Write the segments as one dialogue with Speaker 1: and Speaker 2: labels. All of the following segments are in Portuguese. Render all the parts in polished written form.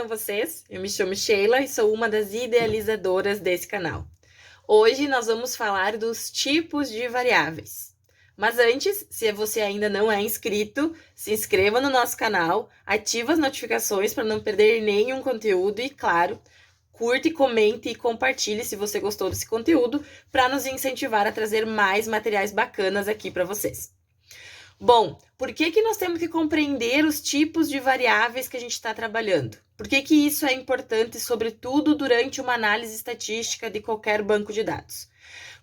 Speaker 1: estão vocês? Eu me chamo Sheila e sou uma das idealizadoras desse canal. Hoje nós vamos falar dos tipos de variáveis. Mas antes, se você ainda não é inscrito, se inscreva no nosso canal, ativa as notificações para não perder nenhum conteúdo e, claro, curte, comente e compartilhe se você gostou desse conteúdo para nos incentivar a trazer mais materiais bacanas aqui para vocês. Bom, por que nós temos que compreender os tipos de variáveis que a gente está trabalhando? Por que isso é importante, sobretudo durante uma análise estatística de qualquer banco de dados?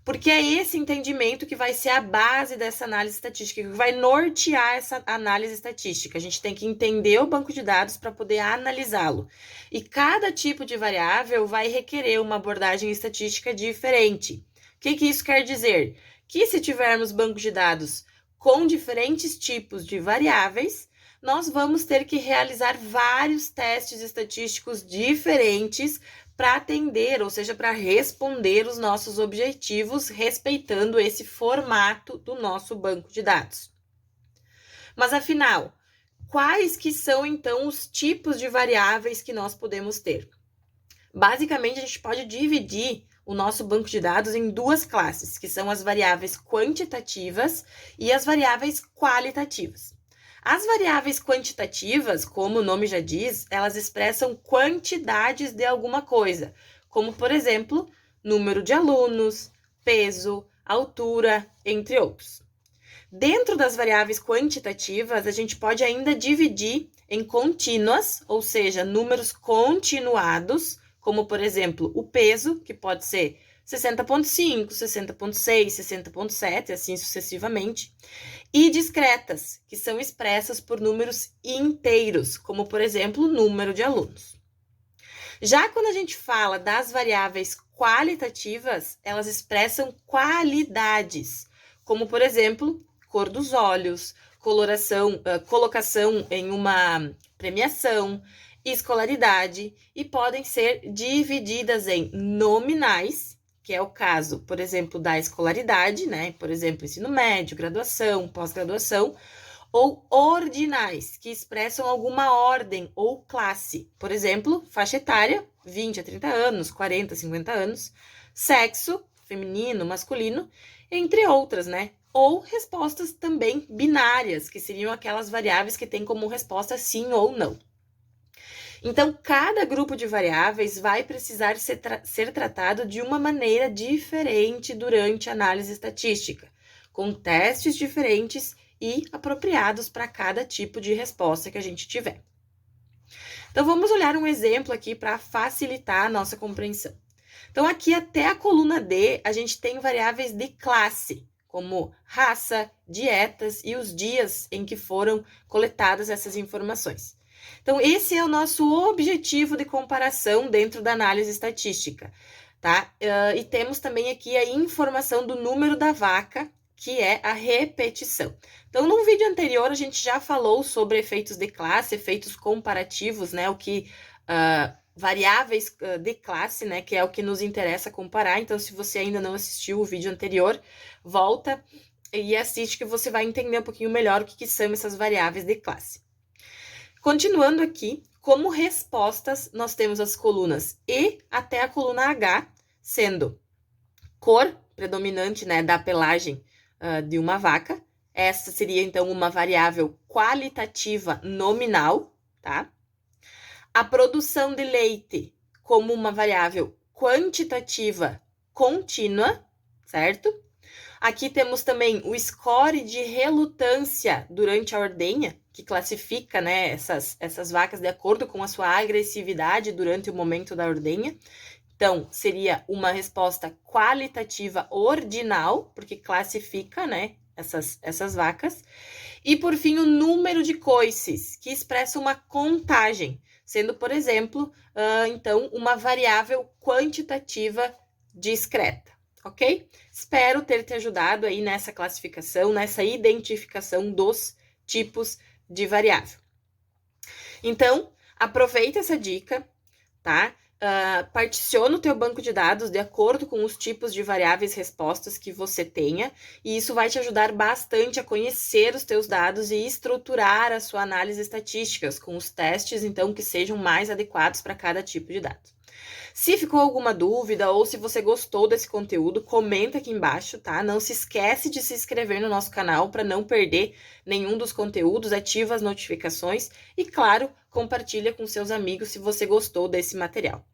Speaker 1: Porque é esse entendimento que vai ser a base dessa análise estatística, que vai nortear essa análise estatística. A gente tem que entender o banco de dados para poder analisá-lo. E cada tipo de variável vai requerer uma abordagem estatística diferente. O que isso quer dizer? Que se tivermos bancos de dados com diferentes tipos de variáveis, nós vamos ter que realizar vários testes estatísticos diferentes para atender, ou seja, para responder os nossos objetivos, respeitando esse formato do nosso banco de dados. Mas afinal, quais que são então os tipos de variáveis que nós podemos ter? Basicamente, a gente pode dividir o nosso banco de dados em duas classes, que são as variáveis quantitativas e as variáveis qualitativas. As variáveis quantitativas, como o nome já diz, elas expressam quantidades de alguma coisa, como, por exemplo, número de alunos, peso, altura, entre outros. Dentro das variáveis quantitativas, a gente pode ainda dividir em contínuas, ou seja, números continuados, como, por exemplo, o peso, que pode ser 60,5, 60,6, 60,7, assim sucessivamente, e discretas, que são expressas por números inteiros, como, por exemplo, o número de alunos. Já quando a gente fala das variáveis qualitativas, elas expressam qualidades, como, por exemplo, cor dos olhos, colocação em uma premiação, escolaridade, e podem ser divididas em nominais, que é o caso, por exemplo, da escolaridade, né? Por exemplo, ensino médio, graduação, pós-graduação, ou ordinais, que expressam alguma ordem ou classe. Por exemplo, faixa etária, 20 a 30 anos, 40 a 50 anos, sexo, feminino, masculino, entre outras, né? Ou respostas também binárias, que seriam aquelas variáveis que têm como resposta sim ou não. Então, cada grupo de variáveis vai precisar ser tratado de uma maneira diferente durante a análise estatística, com testes diferentes e apropriados para cada tipo de resposta que a gente tiver. Então, vamos olhar um exemplo aqui para facilitar a nossa compreensão. Então, aqui até a coluna D, a gente tem variáveis de classe, como raça, dietas e os dias em que foram coletadas essas informações. Então, esse é o nosso objetivo de comparação dentro da análise estatística, tá? E temos também aqui a informação do número da vaca, que é a repetição. Então, no vídeo anterior, a gente já falou sobre efeitos de classe, efeitos comparativos, né? Variáveis de classe, né? Que é o que nos interessa comparar. Então, se você ainda não assistiu o vídeo anterior, volta e assiste que você vai entender um pouquinho melhor o que são essas variáveis de classe. Continuando aqui, como respostas, nós temos as colunas E até a coluna H, sendo cor predominante, né, da pelagem de uma vaca. Essa seria, então, uma variável qualitativa nominal, tá? A produção de leite como uma variável quantitativa contínua, certo? Aqui temos também o score de relutância durante a ordenha, que classifica, né, essas vacas de acordo com a sua agressividade durante o momento da ordenha. Então, seria uma resposta qualitativa ordinal, porque classifica, né, essas vacas. E, por fim, o número de coices, que expressa uma contagem, sendo, por exemplo, então, uma variável quantitativa discreta. Ok? Espero ter te ajudado aí nessa classificação, nessa identificação dos tipos de variável. Então, aproveita essa dica, tá? Particiona o teu banco de dados de acordo com os tipos de variáveis respostas que você tenha, e isso vai te ajudar bastante a conhecer os teus dados e estruturar a sua análise estatística, com os testes, então, que sejam mais adequados para cada tipo de dado. Se ficou alguma dúvida ou se você gostou desse conteúdo, comenta aqui embaixo, tá? Não se esquece de se inscrever no nosso canal para não perder nenhum dos conteúdos, ativa as notificações e, claro, compartilha com seus amigos se você gostou desse material.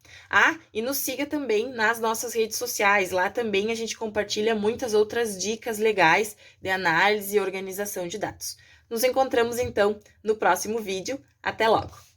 Speaker 1: E nos siga também nas nossas redes sociais, lá também a gente compartilha muitas outras dicas legais de análise e organização de dados. Nos encontramos então no próximo vídeo. Até logo!